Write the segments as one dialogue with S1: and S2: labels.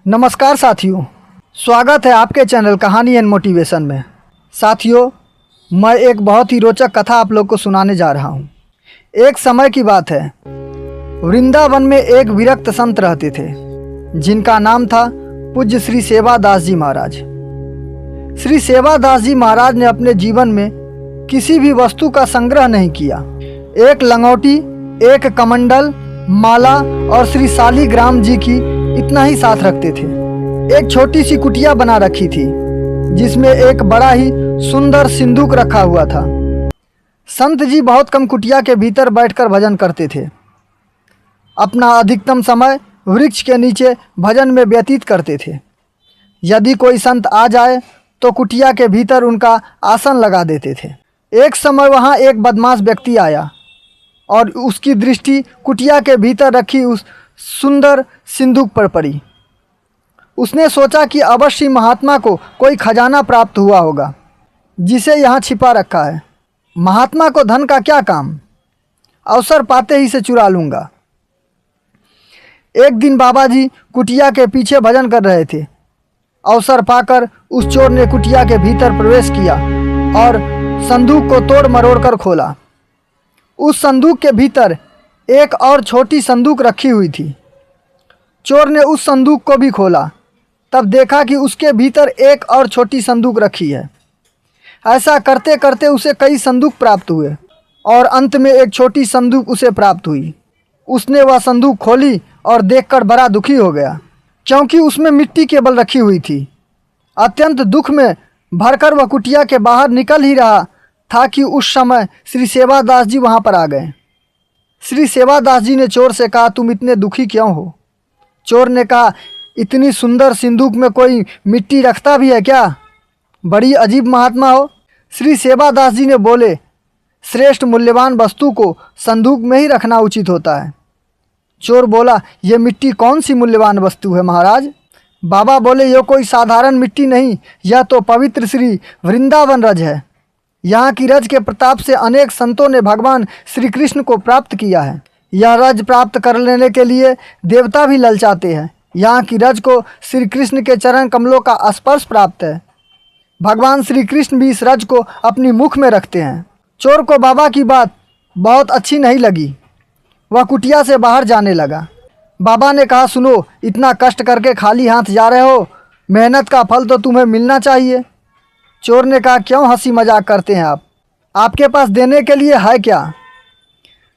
S1: नमस्कार साथियों, स्वागत है आपके चैनल कहानी एंड मोटिवेशन में। साथियों, मैं एक बहुत ही रोचक कथा आप लोग को सुनाने जा रहा हूँ। एक समय की बात है, वृंदावन में एक विरक्त संत रहते थे जिनका नाम था पूज्य श्री सेवादास जी महाराज। श्री सेवादास जी महाराज ने अपने जीवन में किसी भी वस्तु का संग्रह नहीं किया। एक लंगोटी, एक कमंडल, माला और श्री शालिग्राम जी की इतना ही साथ रखते थे। एक छोटी सी कुटिया बना रखी थी जिसमें एक बड़ा ही सुंदर सिंदूक रखा हुआ था। संत जी बहुत कम कुटिया के भीतर बैठकर भजन करते थे। अपना अधिकतम समय वृक्ष के नीचे भजन में व्यतीत करते थे। यदि कोई संत आ जाए तो कुटिया के भीतर उनका आसन लगा देते थे। एक समय वहाँ एक बदमाश व्यक्ति आया और उसकी दृष्टि कुटिया के भीतर रखी उस सुंदर सिंदूक पर पड़ी। उसने सोचा कि अवश्य महात्मा को कोई खजाना प्राप्त हुआ होगा जिसे यहाँ छिपा रखा है। महात्मा को धन का क्या काम, अवसर पाते ही से चुरा लूँगा। एक दिन बाबा जी कुटिया के पीछे भजन कर रहे थे। अवसर पाकर उस चोर ने कुटिया के भीतर प्रवेश किया और संदूक को तोड़ मरोड़ कर खोला। उस संदूक के भीतर एक और छोटी संदूक रखी हुई थी। चोर ने उस संदूक को भी खोला, तब देखा कि उसके भीतर एक और छोटी संदूक रखी है। ऐसा करते करते उसे कई संदूक प्राप्त हुए और अंत में एक छोटी संदूक उसे प्राप्त हुई। उसने वह संदूक खोली और देखकर बड़ा दुखी हो गया, क्योंकि उसमें मिट्टी केवल रखी हुई थी। अत्यंत दुख में भरकर वह कुटिया के बाहर निकल ही रहा था कि उस समय श्री सेवादास जी वहाँ पर आ गए। श्री सेवादास जी ने चोर से कहा, तुम इतने दुखी क्यों हो? चोर ने कहा, इतनी सुंदर सिंदूक में कोई मिट्टी रखता भी है क्या? बड़ी अजीब महात्मा हो। श्री सेवादास जी ने बोले, श्रेष्ठ मूल्यवान वस्तु को संदूक में ही रखना उचित होता है। चोर बोला, ये मिट्टी कौन सी मूल्यवान वस्तु है महाराज? बाबा बोले, ये कोई साधारण मिट्टी नहीं, यह तो पवित्र श्री वृंदावन रज है। यहाँ की रज के प्रताप से अनेक संतों ने भगवान श्री कृष्ण को प्राप्त किया है। यह रज प्राप्त कर लेने के लिए देवता भी ललचाते हैं। यहाँ की रज को श्री कृष्ण के चरण कमलों का स्पर्श प्राप्त है। भगवान श्री कृष्ण भी इस रज को अपनी मुख में रखते हैं। चोर को बाबा की बात बहुत अच्छी नहीं लगी। वह कुटिया से बाहर जाने लगा। बाबा ने कहा, सुनो, इतना कष्ट करके खाली हाथ जा रहे हो, मेहनत का फल तो तुम्हें मिलना चाहिए। चोर ने कहा, क्यों हंसी मजाक करते हैं आप? आपके पास देने के लिए है क्या?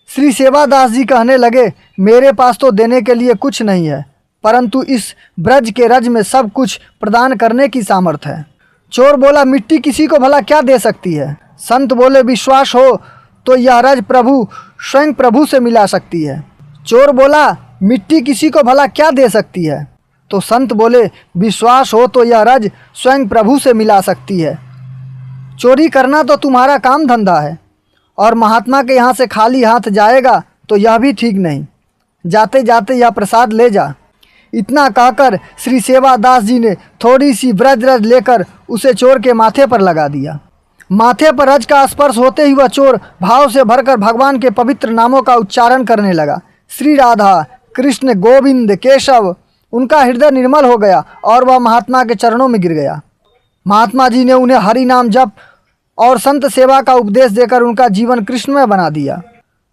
S1: श्री सेवादास जी कहने लगे, मेरे पास तो देने के लिए कुछ नहीं है, परंतु इस ब्रज के रज में सब कुछ प्रदान करने की सामर्थ्य है। चोर बोला, मिट्टी किसी को भला क्या दे सकती है? संत बोले, विश्वास हो तो यह रज प्रभु स्वयं प्रभु से मिला सकती है। चोर बोला, मिट्टी किसी को भला क्या दे सकती है? तो संत बोले, विश्वास हो तो यह रज स्वयं प्रभु से मिला सकती है। चोरी करना तो तुम्हारा काम धंधा है और महात्मा के यहाँ से खाली हाथ जाएगा तो यह भी ठीक नहीं। जाते जाते यह प्रसाद ले जा। इतना कहकर श्री सेवादास जी ने थोड़ी सी ब्रज रज लेकर उसे चोर के माथे पर लगा दिया। माथे पर रज का स्पर्श होते ही वह चोर भाव से भरकर भगवान के पवित्र नामों का उच्चारण करने लगा। श्री राधा, कृष्ण, गोविंद, केशव। उनका हृदय निर्मल हो गया और वह महात्मा के चरणों में गिर गया। महात्मा जी ने उन्हें हरि नाम जप और संत सेवा का उपदेश देकर उनका जीवन कृष्णमय बना दिया।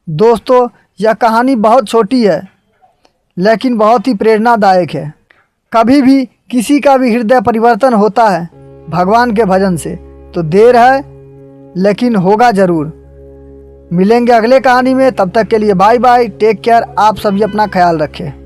S1: दोस्तों, यह कहानी बहुत छोटी है लेकिन बहुत ही प्रेरणादायक है। कभी भी किसी का भी हृदय परिवर्तन होता है भगवान के भजन से, तो देर है लेकिन होगा ज़रूर। मिलेंगे अगले कहानी में, तब तक के लिए बाय बाय, टेक केयर। आप सभी अपना ख्याल रखें।